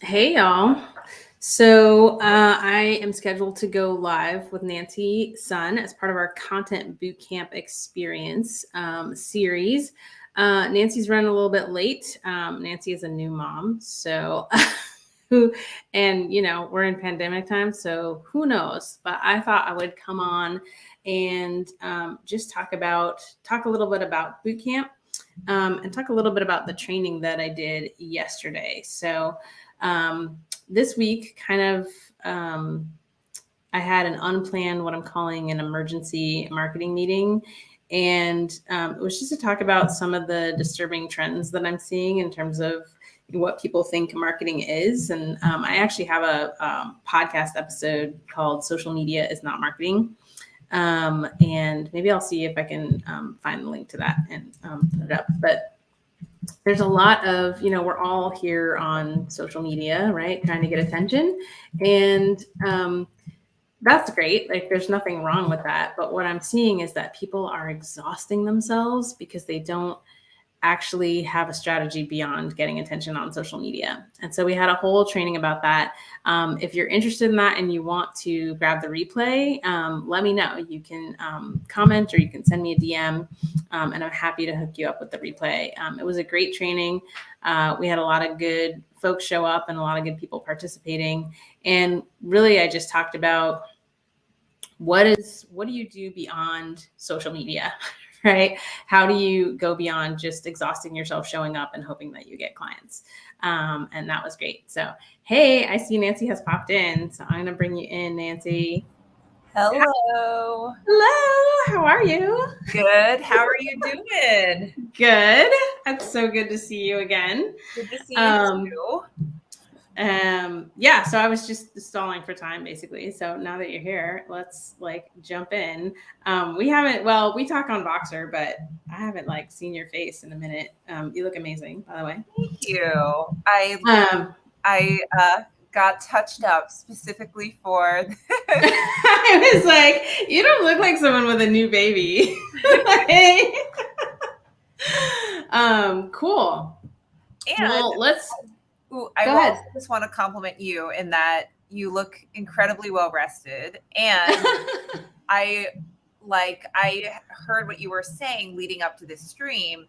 Hey y'all. I am scheduled to go live with Nancy Sun as part of our content bootcamp experience series. Nancy's running a little bit late. Nancy is a new mom, so we're in pandemic time, so who knows? But I thought I would come on and just talk a little bit about bootcamp and talk a little bit about the training that I did yesterday. This week, I had an unplanned, what I'm calling an emergency marketing meeting. And it was just to talk about some of the disturbing trends that I'm seeing in terms of what people think marketing is. And I actually have a podcast episode called Social Media is Not Marketing. And maybe I'll see if I can find the link to that and put it up. But there's a lot of, we're all here on social media, right? Trying to get attention. And that's great. Like, there's nothing wrong with that. But what I'm seeing is that people are exhausting themselves because they don't actually have a strategy beyond getting attention on social media. And so we had a whole training about that. If you're interested in that and you want to grab the replay, let me know. You can comment or you can send me a DM, and I'm happy to hook you up with the replay. It was a great training. We had a lot of good folks show up and a lot of good people participating. And really, I just talked about what do you do beyond social media, right? How do you go beyond just exhausting yourself showing up and hoping that you get clients? And that was great. So, hey, I see Nancy has popped in. So I'm going to bring you in, Nancy. Hello. Hello. How are you? Good. How are you doing? Good. It's so good to see you again. Good to see you too. So I was just stalling for time basically. So now that you're here, let's jump in. We talk on Voxer, but I haven't seen your face in a minute. You look amazing, by the way. Thank you. I got touched up specifically for I was like, you don't look like someone with a new baby. Cool. And I just want to compliment you in that you look incredibly well rested. And I heard what you were saying leading up to this stream,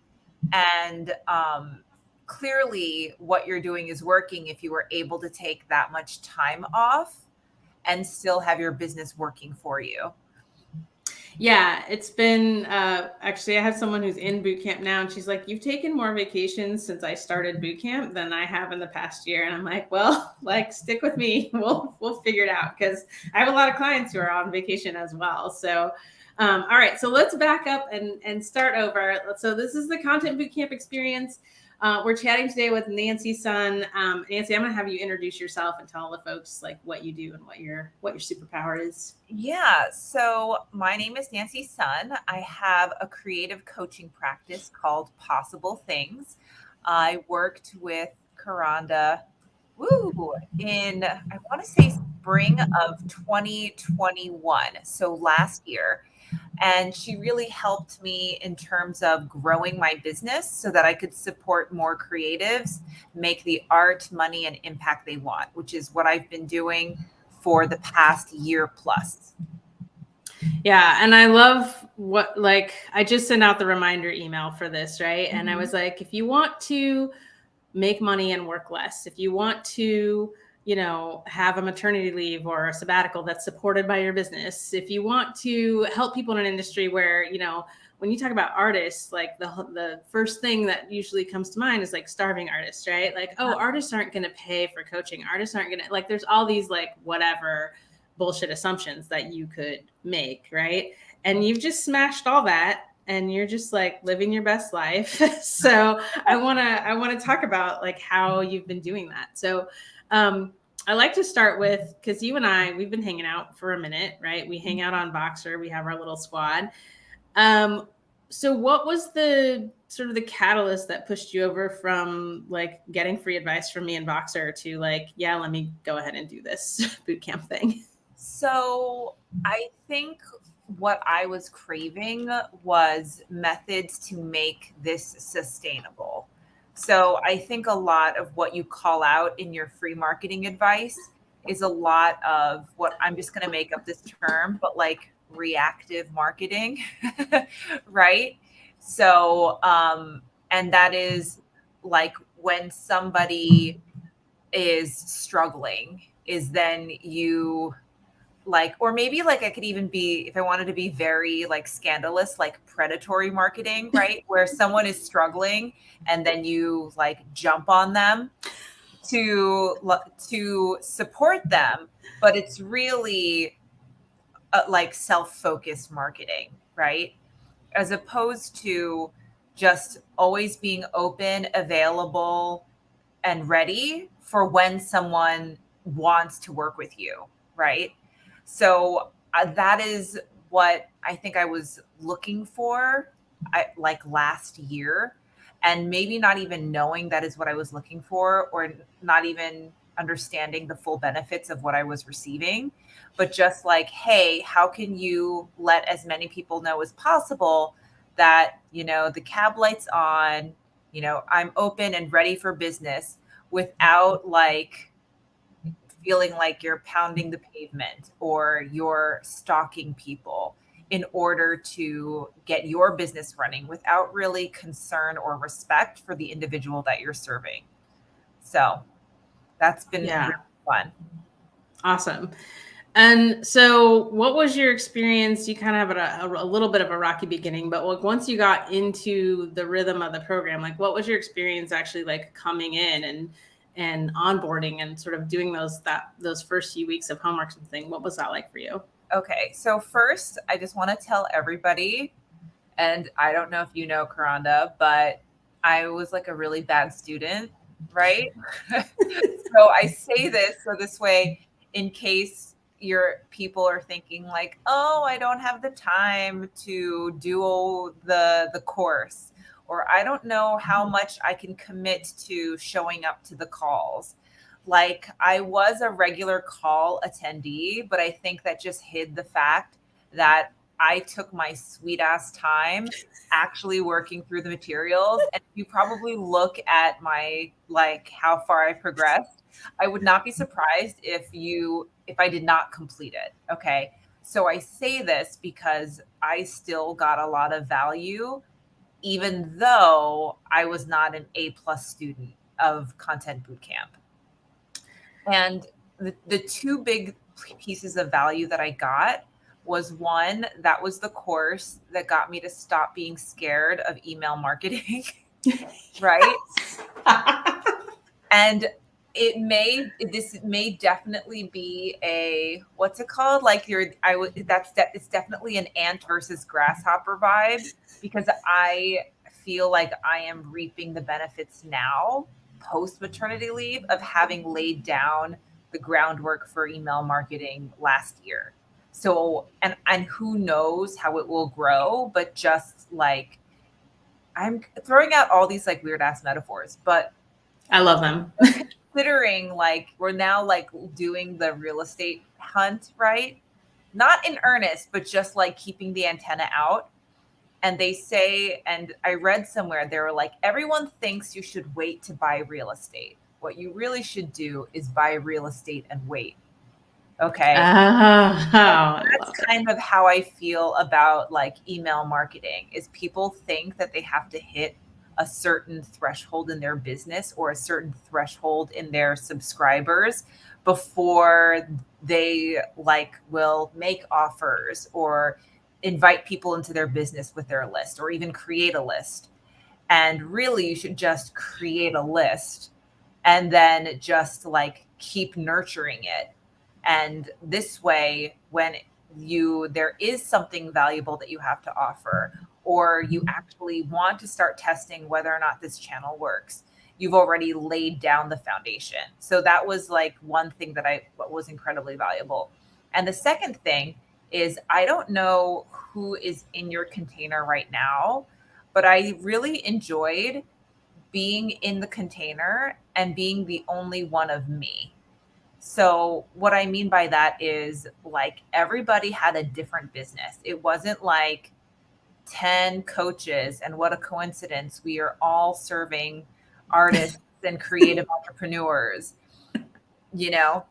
and clearly what you're doing is working if you were able to take that much time off and still have your business working for you. Yeah, it's been actually, I have someone who's in boot camp now, and she's like, you've taken more vacations since I started boot camp than I have in the past year. And I'm like, well, stick with me. We'll figure it out, because I have a lot of clients who are on vacation as well. So all right, so let's back up and start over. So this is the Content Bootcamp experience. We're chatting today with Nancy Sun. Nancy, I'm going to have you introduce yourself and tell the folks what you do and what your superpower is. Yeah. So my name is Nancy Sun. I have a creative coaching practice called Possible Things. I worked with Karanda in, I want to say, spring of 2021. So last year. And she really helped me in terms of growing my business so that I could support more creatives, make the art, money, and impact they want, which is what I've been doing for the past year plus. Yeah. And I love I just sent out the reminder email for this, right? Mm-hmm. And I was like, if you want to make money and work less, if you want to have a maternity leave or a sabbatical that's supported by your business, if you want to help people in an industry where, when you talk about artists, the first thing that usually comes to mind is starving artists, right? Artists aren't going to pay for coaching. Artists aren't going to there's all these whatever bullshit assumptions that you could make, right? And you've just smashed all that, and you're just living your best life. So I want to talk about how you've been doing that. So I like to start with, because you and I, we've been hanging out for a minute, right? We hang out on Voxer. We have our little squad. So what was the sort of the catalyst that pushed you over from getting free advice from me in Voxer to let me go ahead and do this bootcamp thing? So I think what I was craving was methods to make this sustainable. So I think a lot of what you call out in your free marketing advice is a lot of what I'm just going to make up this term, but like reactive marketing, right? So, and that is like when somebody is struggling, is then you like, or maybe like I could even be, if I wanted to be very like scandalous, like predatory marketing, right? Where someone is struggling and then you like jump on them to support them, but it's really like self-focused marketing, right? As opposed to just always being open, available, and ready for when someone wants to work with you, right? So that is what I think I was looking for, like last year, and maybe not even knowing that is what I was looking for, or not even understanding the full benefits of what I was receiving, but just like, hey, how can you let as many people know as possible that, the cab lights on, I'm open and ready for business without like feeling like you're pounding the pavement or you're stalking people in order to get your business running without really concern or respect for the individual that you're serving. So that's been really Yeah. fun. Awesome. And so, what was your experience? You kind of had a little bit of a rocky beginning, but like once you got into the rhythm of the program, like what was your experience actually like coming in and onboarding and sort of doing those first few weeks of homework and thing? What was that like for you? Okay, so first, I just want to tell everybody, and I don't know if you know Karanda, but I was like a really bad student, right? So I say this so this way, in case your people are thinking like, oh, I don't have the time to do the course, or I don't know how much I can commit to showing up to the calls. Like I was a regular call attendee, but I think that just hid the fact that I took my sweet ass time actually working through the materials. And you probably look at my like how far I progressed, I would not be surprised if I did not complete it. Okay. So I say this because I still got a lot of value, even though I was not an A+ student of content bootcamp. And the two big pieces of value that I got was one, that was the course that got me to stop being scared of email marketing, right? And this may definitely be a, what's it called? Like it's definitely an ant versus grasshopper vibe, because I feel like I am reaping the benefits now post maternity leave of having laid down the groundwork for email marketing last year. So, and who knows how it will grow, but just like I'm throwing out all these like weird ass metaphors, but I love them. considering like we're now like doing the real estate hunt, right? Not in earnest, but just like keeping the antenna out. And they say, and I read somewhere, they were like, everyone thinks you should wait to buy real estate. What you really should do is buy real estate and wait. Oh, Okay. I That's love it. kind of how I feel about like email marketing, is people think that they have to hit a certain threshold in their business or a certain threshold in their subscribers before they like will make offers or invite people into their business with their list or even create a list. And really you should just create a list and then just like keep nurturing it. And this way, when there is something valuable that you have to offer, or you actually want to start testing whether or not this channel works, you've already laid down the foundation. So that was like one thing that was incredibly valuable. And the second thing is, I don't know who is in your container right now, but I really enjoyed being in the container and being the only one of me. So, what I mean by that is like everybody had a different business. It wasn't like 10 coaches and what a coincidence. We are all serving artists and creative entrepreneurs, you know?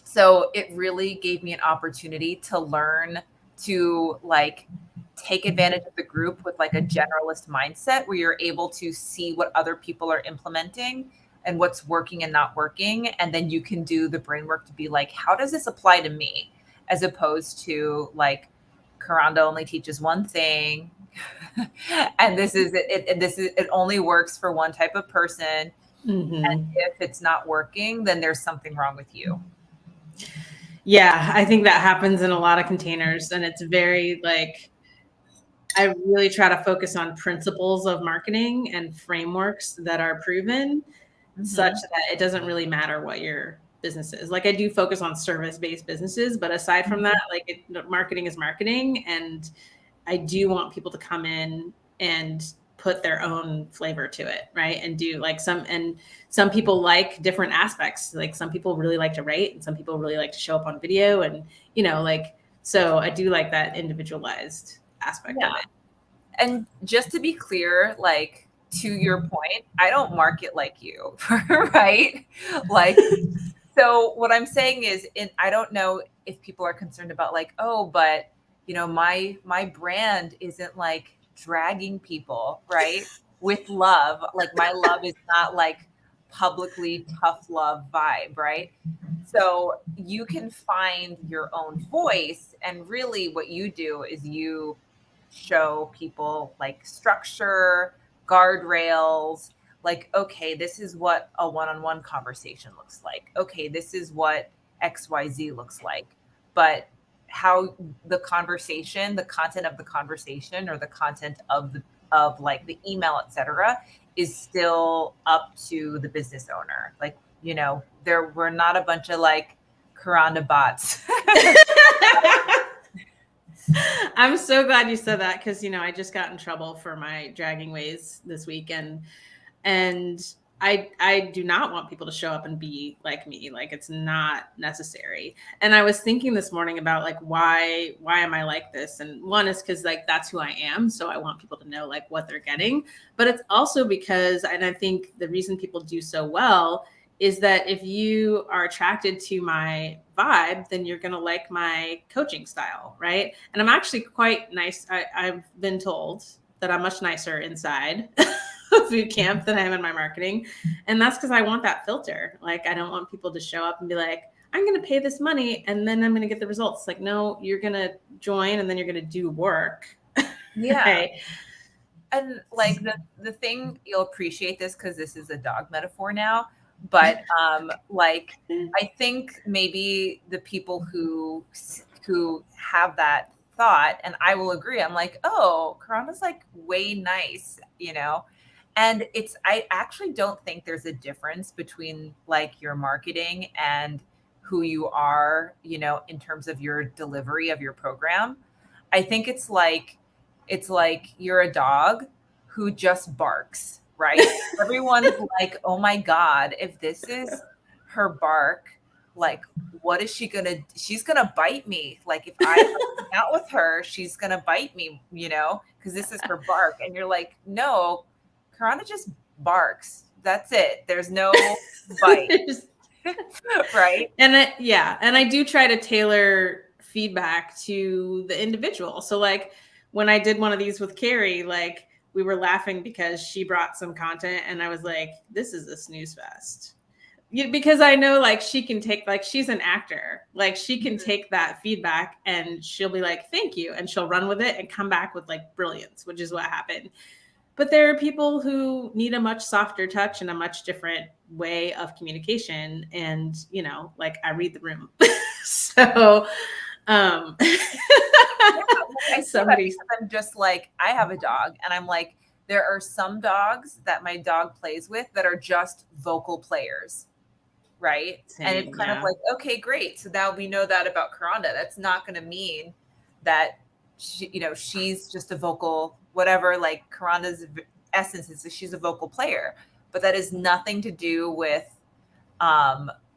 So it really gave me an opportunity to learn to like take advantage of the group with like a generalist mindset where you're able to see what other people are implementing and what's working and not working. And then you can do the brain work to be like, how does this apply to me? As opposed to like, Karanda only teaches one thing. And this is it only works for one type of person. And Mm-hmm. if it's not working, then there's something wrong with you. Yeah, I think that happens in a lot of containers, and it's very like I really try to focus on principles of marketing and frameworks that are proven such Mm-hmm. that it doesn't really matter what your business is. Like I do focus on service-based businesses, but aside from that, like marketing is marketing, and I do want people to come in and put their own flavor to it, right? And do like some people like different aspects. Like some people really like to write, and some people really like to show up on video, and like so I do like that individualized aspect of Yeah. it. And just to be clear, like to your point, I don't market like you, right? Like, so what I'm saying is, I don't know if people are concerned about like, oh, but my brand isn't like dragging people, right? With love, like my love is not like publicly tough love vibe, right? So you can find your own voice, and really what you do is you show people like structure, guardrails, like, okay, this is what a one-on-one conversation looks like. Okay, this is what XYZ looks like. But how the conversation, the content of the conversation, or the content of like the email, etc., is still up to the business owner. Like, we're not a bunch of like Karanda bots. I'm so glad you said that because I just got in trouble for my dragging ways this weekend, and I do not want people to show up and be like me. Like it's not necessary. And I was thinking this morning about like why am I like this? And one is because like that's who I am, so I want people to know like what they're getting. But it's also because, and I think the reason people do so well is that if you are attracted to my vibe, then you're going to like my coaching style, right? And I'm actually quite nice. I've been told that I'm much nicer inside boot camp than I am in my marketing. And that's because I want that filter. Like, I don't want people to show up and be like, I'm going to pay this money and then I'm going to get the results. Like, no, you're going to join and then you're going to do work. Yeah. Right? And like the thing, you'll appreciate this because this is a dog metaphor now, but like I think maybe the people who have that thought, and I will agree, I'm like, oh, Karana's like way nice, and I actually don't think there's a difference between like your marketing and who you are, in terms of your delivery of your program. I think it's like you're a dog who just barks, right? Everyone's like, oh my God, if this is her bark, like, what is she gonna? She's gonna bite me. Like, if I hang out with her, she's gonna bite me, because this is her bark. And you're like, no, Karana just barks. That's it. There's no bite, right? And I do try to tailor feedback to the individual. So like when I did one of these with Carrie, like we were laughing because she brought some content and I was like, this is a snooze fest. Because I know like she can take, like she's an actor, like she can take that feedback and she'll be like, thank you. And she'll run with it and come back with like brilliance, which is what happened. But there are people who need a much softer touch and a much different way of communication. And, like I read the room. So, Yeah, like I say that because I'm just like, I have a dog, and I'm like, there are some dogs that my dog plays with that are just vocal players, right? And it's kind of like, okay, great. So now we know that about Karanda. That's not going to mean that she's just a vocal whatever. Like Karanda's essence is that she's a vocal player, but that has nothing to do with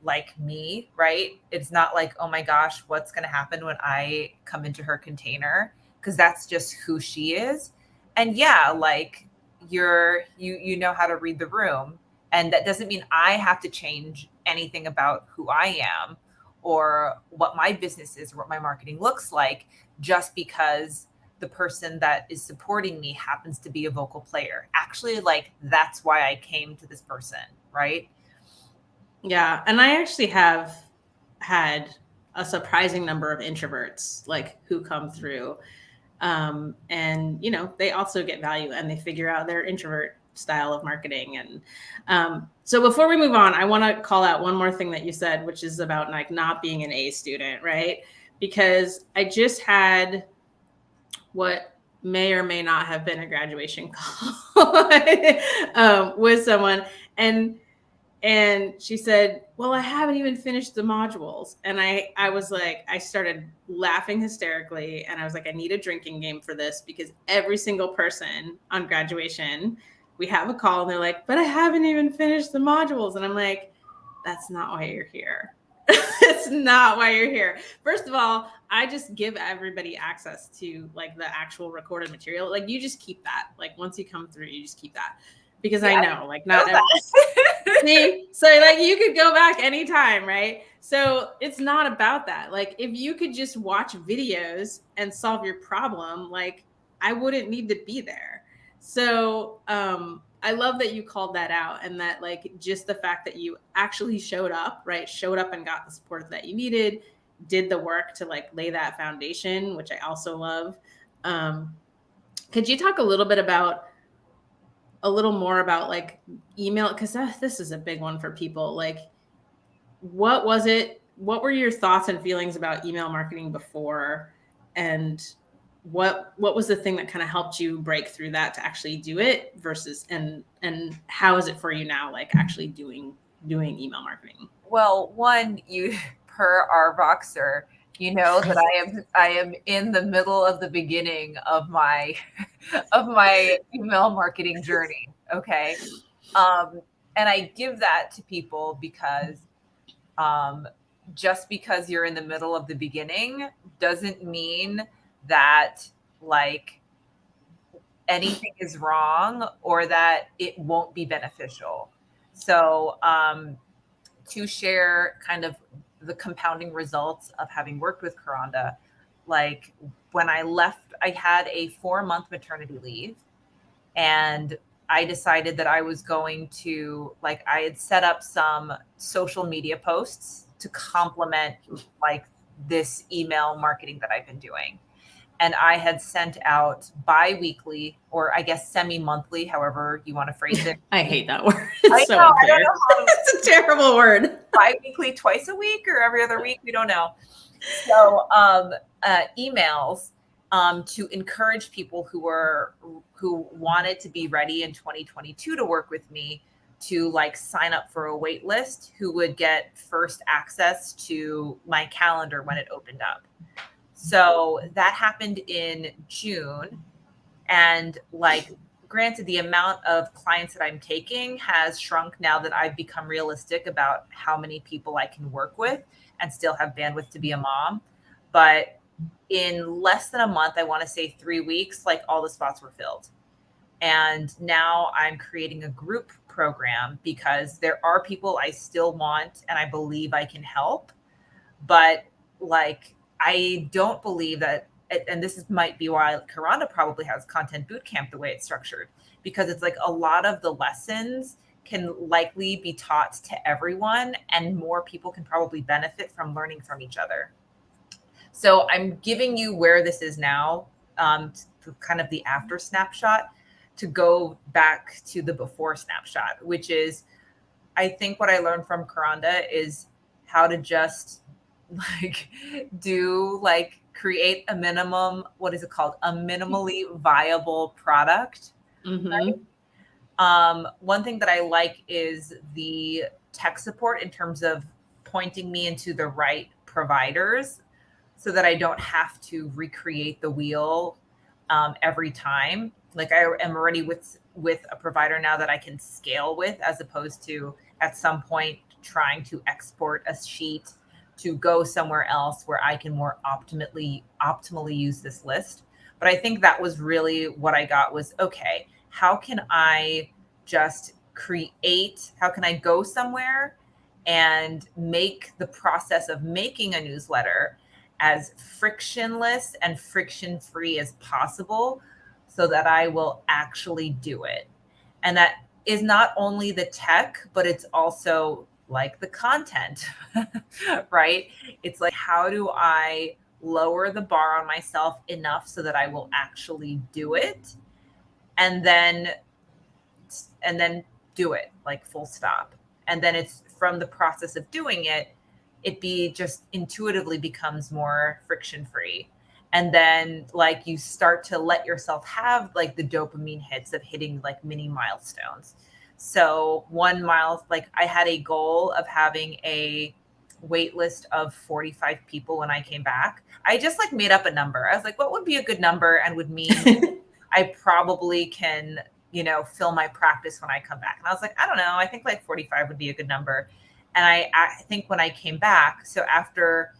like me, right? It's not like, oh my gosh, what's going to happen when I come into her container? Because that's just who she is. And yeah, like you know how to read the room. And that doesn't mean I have to change anything about who I am or what my business is or what my marketing looks like, just because the person that is supporting me happens to be a vocal player. Actually, like, that's why I came to this person, right? Yeah. And I actually have had a surprising number of introverts like who come through. And they also get value and they figure out their introvert style of marketing. And so before we move on, I want to call out one more thing that you said, which is about like not being an A student, right? Because I just had what may or may not have been a graduation call with someone, and she said, well, I haven't even finished the modules. And I was like, I started laughing hysterically. And I was like, I need a drinking game for this, because every single person on graduation, we have a call and they're like, but I haven't even finished the modules. And I'm like, that's not why you're here. It's not why you're here. First of all, I just give everybody access to like the actual recorded material. Like, you just keep that. Like, once you come through, you just keep that. Because I know, like, not see, so like you could go back anytime, right? So it's not about that. Like, if you could just watch videos and solve your problem, like, I wouldn't need to be there. So I love that you called that out, and that like just the fact that you actually showed up, right? Showed up and got the support that you needed, did the work to like lay that foundation, which I also love. Could you talk a little more about like email? Because this is a big one for people. Like, what were your thoughts and feelings about email marketing before, and what was the thing that kind of helped you break through that to actually do it, versus and how is it for you now, like actually doing email marketing? Well, one, you per our Voxer, you know that I am in the middle of the beginning of my of my email marketing journey. Okay. And I give that to people because just because you're in the middle of the beginning doesn't mean that like anything is wrong or that it won't be beneficial. So to share kind of the compounding results of having worked with Karanda, like when I left, I had a 4-month maternity leave, and I decided that I was going to, like, I had set up some social media posts to complement like this email marketing that I've been doing. And I had sent out bi-weekly, or I guess semi-monthly, however you want to phrase it. I hate that word. It's so I don't unclear. know It's a terrible word. Bi-weekly, twice a week, or every other week, we don't know. So emails to encourage people who wanted to be ready in 2022 to work with me, to like sign up for a wait list, who would get first access to my calendar when it opened up. So that happened in June. And like, granted, the amount of clients that I'm taking has shrunk now that I've become realistic about how many people I can work with and still have bandwidth to be a mom. But in less than a month, I want to say 3 weeks, like all the spots were filled. And now I'm creating a group program because there are people I still want and I believe I can help. But like, I don't believe that, and might be why Karanda probably has content bootcamp the way it's structured, because it's like a lot of the lessons can likely be taught to everyone, and more people can probably benefit from learning from each other. So I'm giving you where this is now, kind of the after snapshot, to go back to the before snapshot, which is, I think what I learned from Karanda is how to just like create a minimum, what is it called? A minimally viable product. Mm-hmm. Right? One thing that I like is the tech support in terms of pointing me into the right providers so that I don't have to recreate the wheel every time. Like, I am already with a provider now that I can scale with, as opposed to at some point trying to export a sheet to go somewhere else where I can more optimally use this list. But I think that was really what I got was, okay, how can I just go somewhere and make the process of making a newsletter as frictionless and friction free as possible so that I will actually do it. And that is not only the tech, but it's also like the content, right? It's like, how do I lower the bar on myself enough so that I will actually do it? And then do it, like, full stop. And then it's from the process of doing it, just intuitively becomes more friction free. And then, like, you start to let yourself have like the dopamine hits of hitting like mini milestones. So like, I had a goal of having a wait list of 45 people when I came back. I just like made up a number. I was like, what would be a good number and would mean I probably can, fill my practice when I come back. And I was like, I don't know. I think like 45 would be a good number. And I think when I came back, so after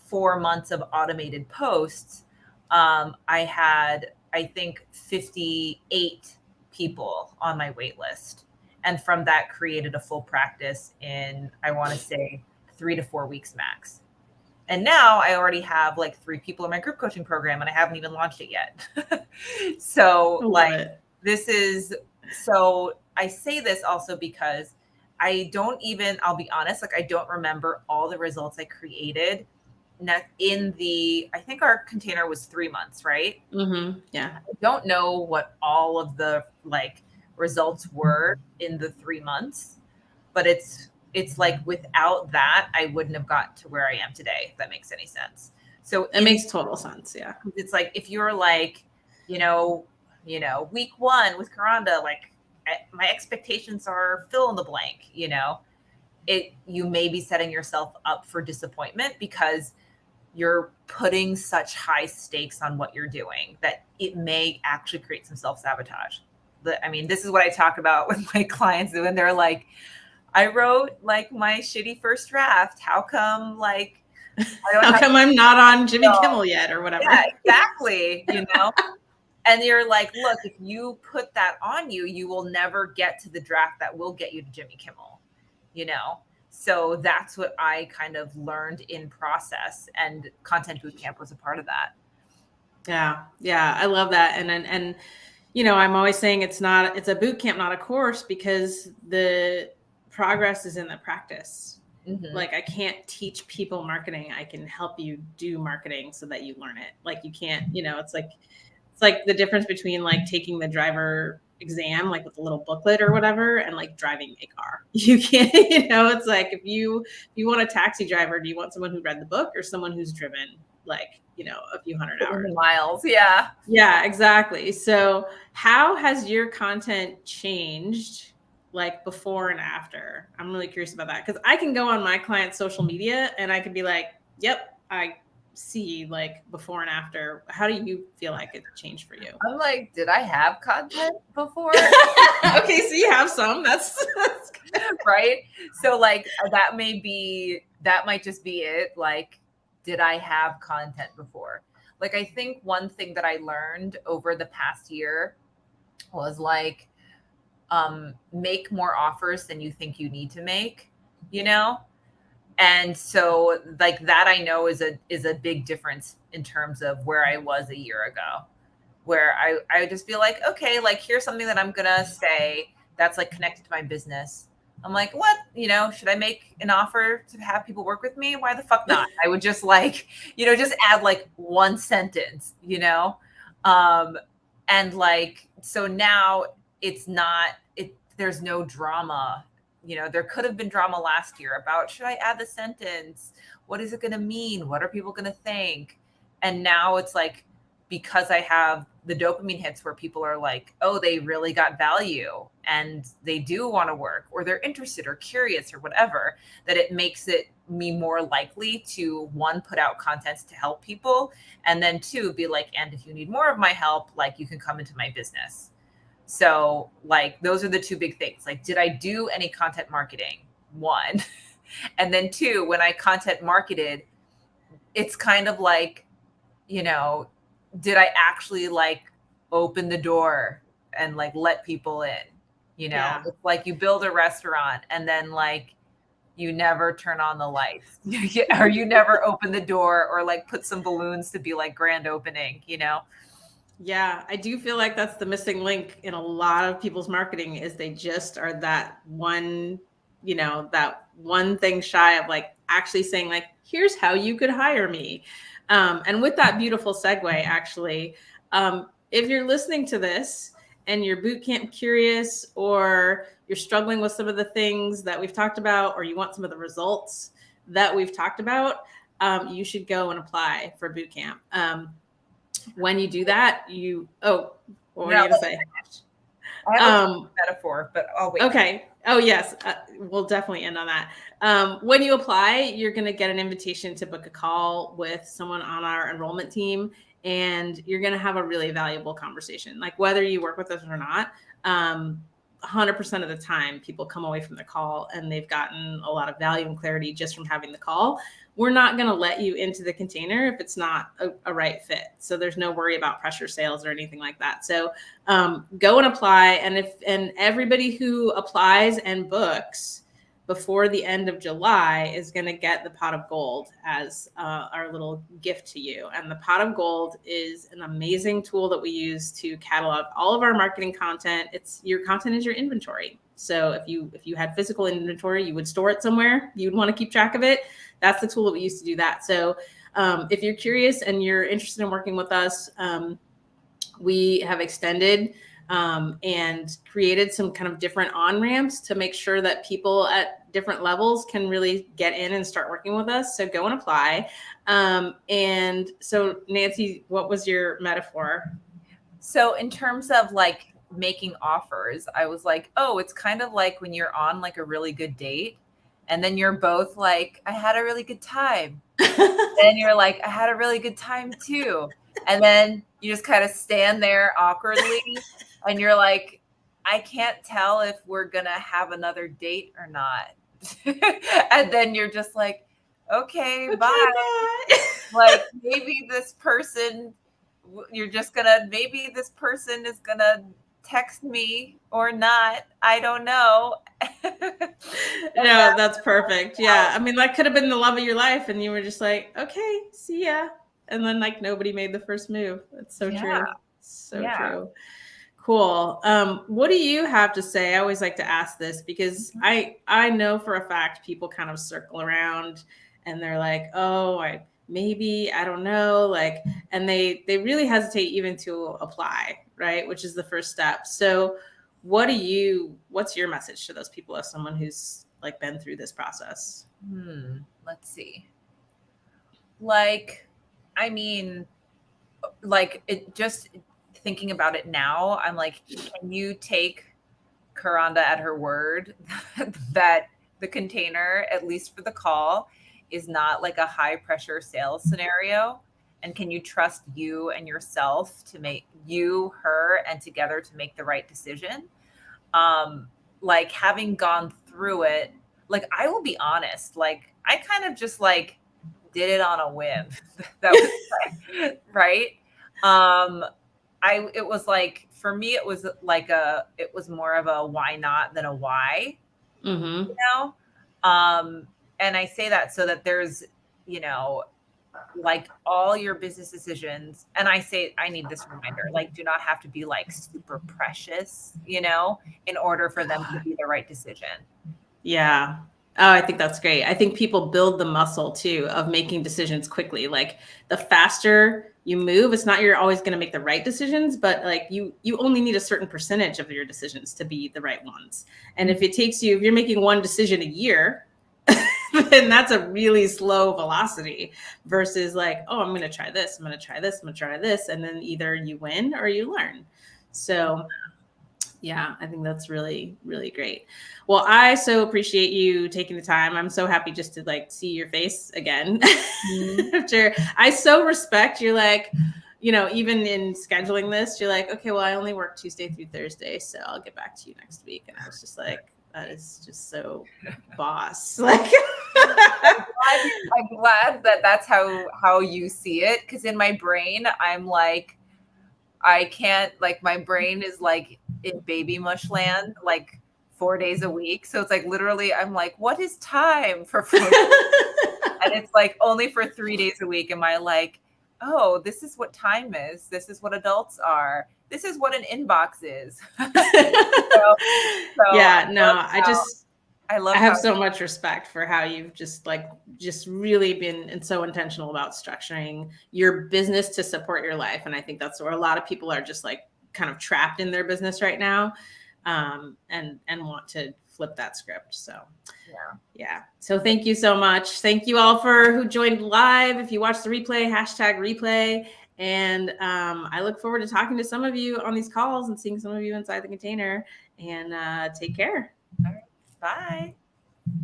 4 months of automated posts, I had, I think, 58 people on my wait list. And from that, created a full practice in, I want to say, 3 to 4 weeks max. And now I already have like 3 people in my group coaching program and I haven't even launched it yet. So so I say this also because I'll be honest, like, I don't remember all the results I created I think our container was 3 months, right? Mm-hmm. Yeah. I don't know what all of the like results were in the 3 months, but it's like, without that, I wouldn't have got to where I am today, if that makes any sense. So it makes total sense. Yeah. It's like, if you're like, week 1 with Karanda, like, my expectations are fill in the blank, you may be setting yourself up for disappointment because you're putting such high stakes on what you're doing that it may actually create some self-sabotage. I mean, this is what I talk about with my clients when they're like, I wrote like my shitty first draft. How come like how come I'm not on Jimmy Kimmel yet or whatever? Yeah, exactly. And you're like, look, if you put that on you, you will never get to the draft that will get you to Jimmy Kimmel, So that's what I kind of learned in process, and Content Bootcamp was a part of that. Yeah. Yeah. I love that. And I'm always saying it's a boot camp, not a course, because the progress is in the practice. Mm-hmm. Like, I can't teach people marketing. I can help you do marketing so that you learn it. Like, you can't, it's like the difference between like taking the driver exam, like with a little booklet or whatever, and like driving a car. You can't, it's like, if you want a taxi driver, do you want someone who read the book or someone who's driven like, a few hundred hours? Miles. Yeah. Yeah, exactly. So how has your content changed, like, before and after? I'm really curious about that, because I can go on my client's social media and I could be like, yep, I see like before and after. How do you feel like it changed for you? I'm like, did I have content before? Okay, so you have some. That's right. So like, that might just be it. Like, did I have content before? Like, I think one thing that I learned over the past year was like, make more offers than you think you need to make, And so like that, I know is a big difference in terms of where I was a year ago, where I would just be like, okay, like, here's something that I'm going to say that's like connected to my business. I'm like, what, should I make an offer to have people work with me? Why the fuck not? I would just like, just add like one sentence, and like, so now there's no drama. There could have been drama last year about, should I add the sentence? What is it going to mean? What are people going to think? And now it's like, because I have the dopamine hits where people are like, oh, they really got value and they do want to work, or they're interested or curious or whatever, that it makes me more likely to, 1, put out content to help people, and then 2, be like, and if you need more of my help, like, you can come into my business. So like, those are the 2 big things. Like, did I do any content marketing? 1. And then 2, when I content marketed, it's kind of like, did I actually like open the door and like let people in? Yeah. It's like you build a restaurant and then like you never turn on the lights or you never open the door or like put some balloons to be like grand opening, Yeah, I do feel like that's the missing link in a lot of people's marketing is they just are that one, that one thing shy of like actually saying like, here's how you could hire me. And with that beautiful segue, actually, if you're listening to this and you're boot camp curious or you're struggling with some of the things that we've talked about, or you want some of the results that we've talked about, you should go and apply for boot camp. When you do that, what were you No, going to say? I have a metaphor, but I'll wait. Okay. Oh, yes. We'll definitely end on that. When you apply, you're going to get an invitation to book a call with someone on our enrollment team, and you're going to have a really valuable conversation. Like whether you work with us or not, 100% of the time, people come away from the call and they've gotten a lot of value and clarity just from having the call. We're not going to let you into the container if it's not a right fit. So there's no worry about pressure sales or anything like that. So go and apply. And everybody who applies and books before the end of July is going to get the pot of gold as our little gift to you. And the pot of gold is an amazing tool that we use to catalog all of our marketing content. Your content is your inventory. So if you had physical inventory, you would store it somewhere. You'd want to keep track of it. That's the tool that we use to do that. So if you're curious and you're interested in working with us, we have extended and created some kind of different on-ramps to make sure that people at different levels can really get in and start working with us. So go and apply. And so Nancy, what was your metaphor? So in terms of like making offers, I was like, oh, it's kind of like when you're on like a really good date and then you're both like, I had a really good time. And you're like, I had a really good time too. And then you just kind of stand there awkwardly and you're like, I can't tell if we're going to have another date or not. And then you're just like, okay, bye. Like maybe this person, maybe this person is going to text me or not. I don't know. No, that's perfect. Yeah. I mean, that could have been the love of your life. And you were just like, okay, see ya. And then like nobody made the first move. That's so true. So true. Cool. What do you have to say? I always like to ask this because I know for a fact people kind of circle around and they're like, oh, I don't know. Like, and they really hesitate even to apply, right? Which is the first step. So what's your message to those people as someone who's like been through this process? Let's see. Like, I mean, like it just thinking about it now, I'm like, can you take Karanda at her word that the container, at least for the call, is not like a high pressure sales scenario? And can you trust you and yourself to make you, her, and together to make the right decision? Like having gone through it, like I will be honest, like I kind of just like did it on a whim. That was like, right. It was like, for me, it was like it was more of a why not than a why, Mm-hmm. And I say that so that there's, like all your business decisions. And I need this reminder, like, do not have to be like super precious, in order for them to be the right decision. Yeah. Oh, I think that's great. I think people build the muscle too of making decisions quickly. Like the faster you move, it's not you're always going to make the right decisions, but like you only need a certain percentage of your decisions to be the right ones. And if you're making one decision a year, then that's a really slow velocity versus like, oh, I'm going to try this. I'm going to try this. I'm going to try this. And then either you win or you learn. So yeah, I think that's really, really great. Well, I so appreciate you taking the time. I'm so happy just to like see your face again. After I so respect you're like, even in scheduling this, you're like, okay, well, I only work Tuesday through Thursday, so I'll get back to you next week. And I was just like, that is just so boss. Like, I'm glad that that's how you see it. Cause in my brain, I'm like, I can't, like, my brain is like, in baby mush land, like 4 days a week. So it's like literally, I'm like, what is time for 4 days? And it's like only for 3 days a week. Am I like, oh, this is what time is. This is what adults are. This is what an inbox is. Yeah, no, I I love have how so much respect for how you've just really been so intentional about structuring your business to support your life. And I think that's where a lot of people are just like kind of trapped in their business right now, and want to flip that script. So yeah. So thank you so much. Thank you all for who joined live. If you watched the replay, #replay. And I look forward to talking to some of you on these calls and seeing some of you inside the container. And take care. All right. Bye.